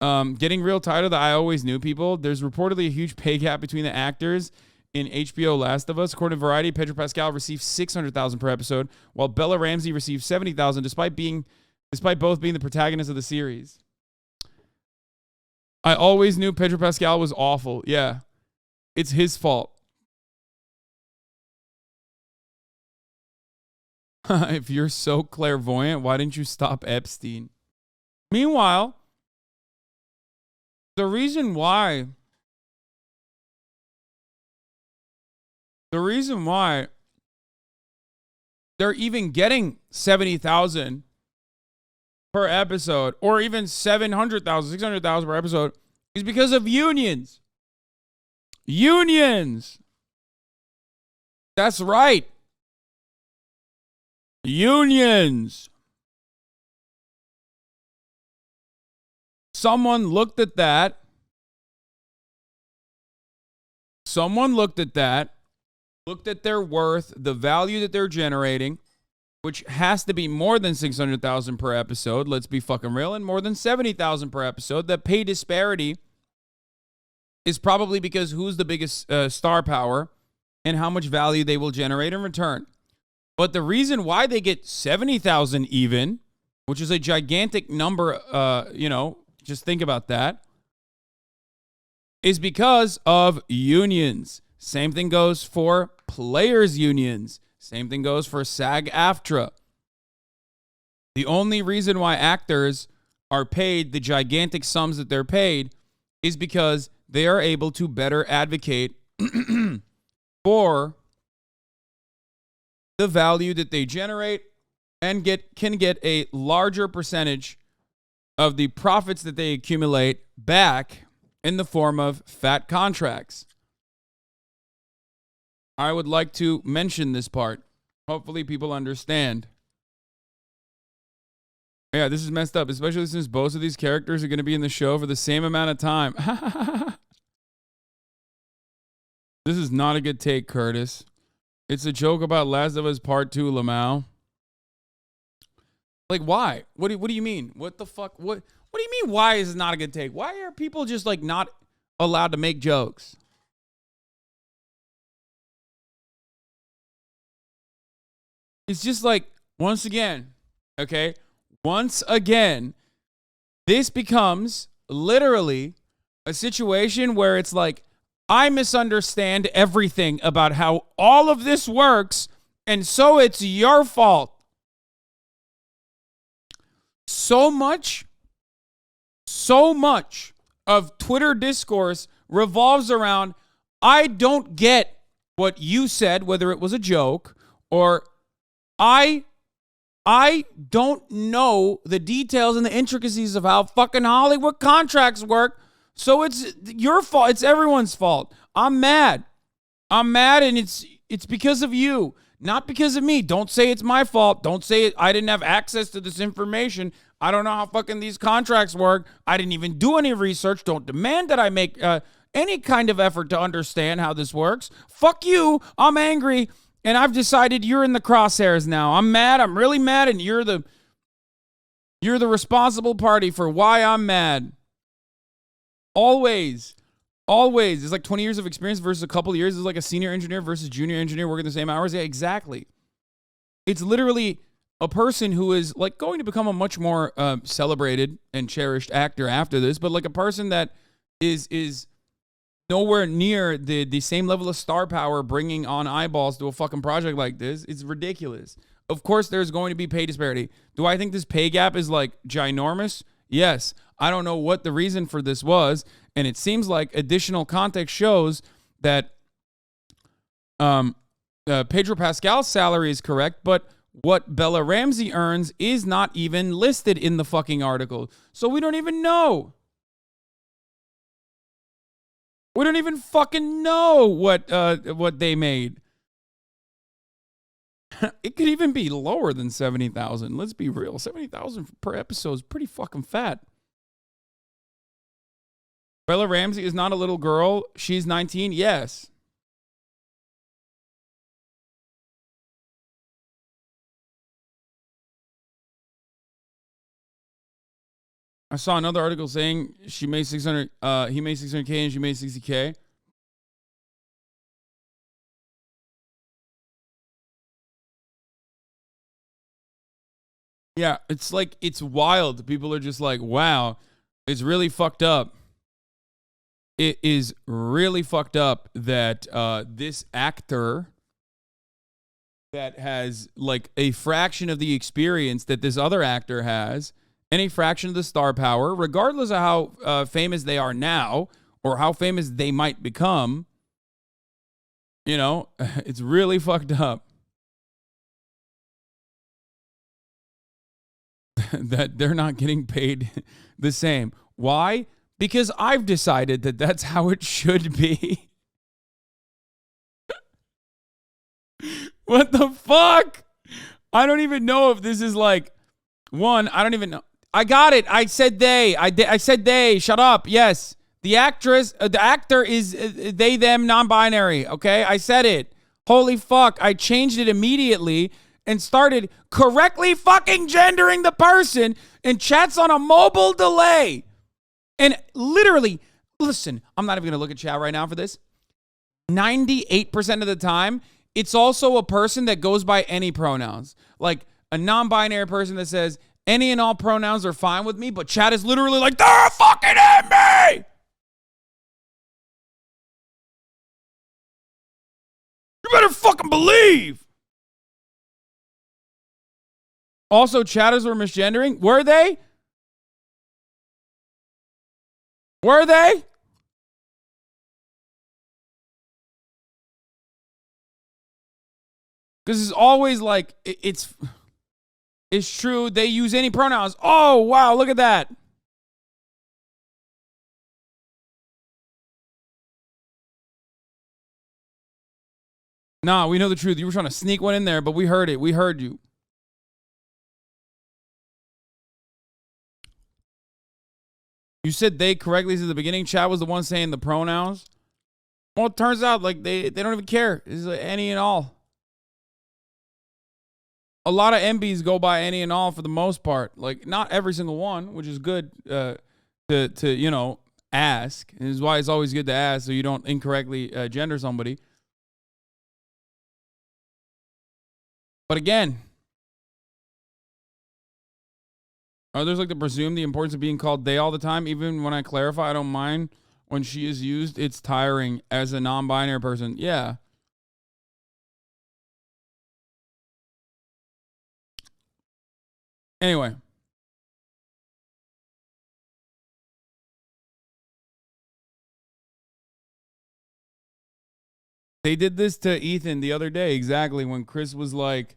Getting real tired of the I always knew people. There's reportedly a huge pay gap between the actors in HBO Last of Us. According to Variety, Pedro Pascal received $600,000 per episode, while Bella Ramsey received $70,000, despite both being the protagonists of the series. I always knew Pedro Pascal was awful. Yeah, it's his fault. If you're so clairvoyant, why didn't you stop Epstein? Meanwhile, the reason why they're even getting 70,000 per episode, or even 700,000, 600,000 per episode, is because of unions. Unions. That's right. Unions. Someone looked at that. Looked at their worth, the value that they're generating, which has to be more than 600,000 per episode. Let's be fucking real, and more than 70,000 per episode. The pay disparity is probably because who's the biggest star power and how much value they will generate in return. But the reason why they get 70,000 even, which is a gigantic number, just think about that, is because of unions. Same thing goes for players' unions. Same thing goes for SAG-AFTRA. The only reason why actors are paid the gigantic sums that they're paid is because they are able to better advocate for the value that they generate and can get a larger percentage of the profits that they accumulate back in the form of fat contracts. I would like to mention this part. Hopefully people understand. Yeah, this is messed up, especially since both of these characters are going to be in the show for the same amount of time. This is not a good take, Curtis. It's a joke about Last of Us Part 2, Lamau. Like, why? What do you mean? What the fuck? What do you mean, why is it not a good take? Why are people just, like, not allowed to make jokes? It's just like, once again, this becomes literally a situation where it's like, I misunderstand everything about how all of this works, and so it's your fault. So much of Twitter discourse revolves around, I don't get what you said, whether it was a joke, or I don't know the details and the intricacies of how fucking Hollywood contracts work, so it's your fault. It's everyone's fault. I'm mad, and it's because of you, not because of me. Don't say it's my fault. Don't say I didn't have access to this information. I don't know how fucking these contracts work. I didn't even do any research. Don't demand that I make any kind of effort to understand how this works. Fuck you. I'm angry, and I've decided you're in the crosshairs now. I'm mad. I'm really mad, and you're the responsible party for why I'm mad. Always. It's like 20 years of experience versus a couple of years. It's like a senior engineer versus junior engineer working the same hours. Yeah, exactly. It's literally a person who is like going to become a much more celebrated and cherished actor after this, but like a person that is nowhere near the same level of star power bringing on eyeballs to a fucking project like this. It's ridiculous. Of course, there's going to be pay disparity. Do I think this pay gap is like ginormous? Yes. I don't know what the reason for this was, and it seems like additional context shows that Pedro Pascal's salary is correct, but what Bella Ramsey earns is not even listed in the fucking article. So we don't even know. We don't even fucking know what they made. It could even be lower than 70,000. Let's be real. 70,000 per episode is pretty fucking fat. Bella Ramsey is not a little girl. She's 19. Yes. I saw another article saying she made 600. He made 600K and she made 60K. Yeah, it's like, it's wild. People are just like, wow, it's really fucked up. It is really fucked up that this actor that has like a fraction of the experience that this other actor has and a fraction of the star power, regardless of how famous they are now or how famous they might become, you know, it's really fucked up. That they're not getting paid the same. Why? Because I've decided that that's how it should be. What the fuck? I don't even know if this is like, one, I don't even know. I got it. I said they. I said they. Shut up. Yes. The actor is they, them, non-binary. Okay? I said it. Holy fuck. I changed it immediately and started correctly fucking gendering the person, and chat's on a mobile delay. And literally, listen, I'm not even going to look at chat right now for this. 98% of the time, it's also a person that goes by any pronouns. Like a non-binary person that says any and all pronouns are fine with me, but chat is literally like, they're fucking at me! You better fucking believe! Also, chatters were misgendering. Were they? Were they? Because it's always like, it's true. They use any pronouns. Oh, wow, look at that. Nah, we know the truth. You were trying to sneak one in there, but we heard it. We heard you. You said they correctly at the beginning. Chad was the one saying the pronouns. Well, it turns out like they don't even care. It's like any and all. A lot of MBs go by any and all for the most part. Like not every single one, which is good to you know, ask. And this is why it's always good to ask so you don't incorrectly gender somebody. But again, others like to presume the importance of being called they all the time. Even when I clarify, I don't mind when she is used. It's tiring as a non-binary person. Yeah. Anyway. They did this to Ethan the other day, exactly, when Chris was like,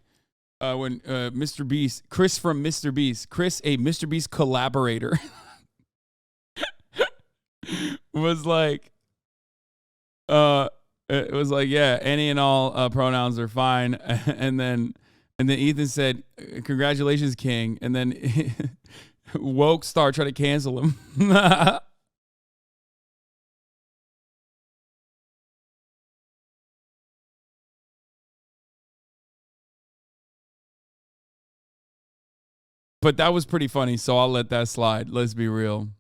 when Mr. Beast, Chris from Mr. Beast, Chris, a Mr. Beast collaborator, was like, it was like, yeah, any and all pronouns are fine. And then Ethan said, congratulations, King. And then Woke Star tried to cancel him. But that was pretty funny, so I'll let that slide. Let's be real.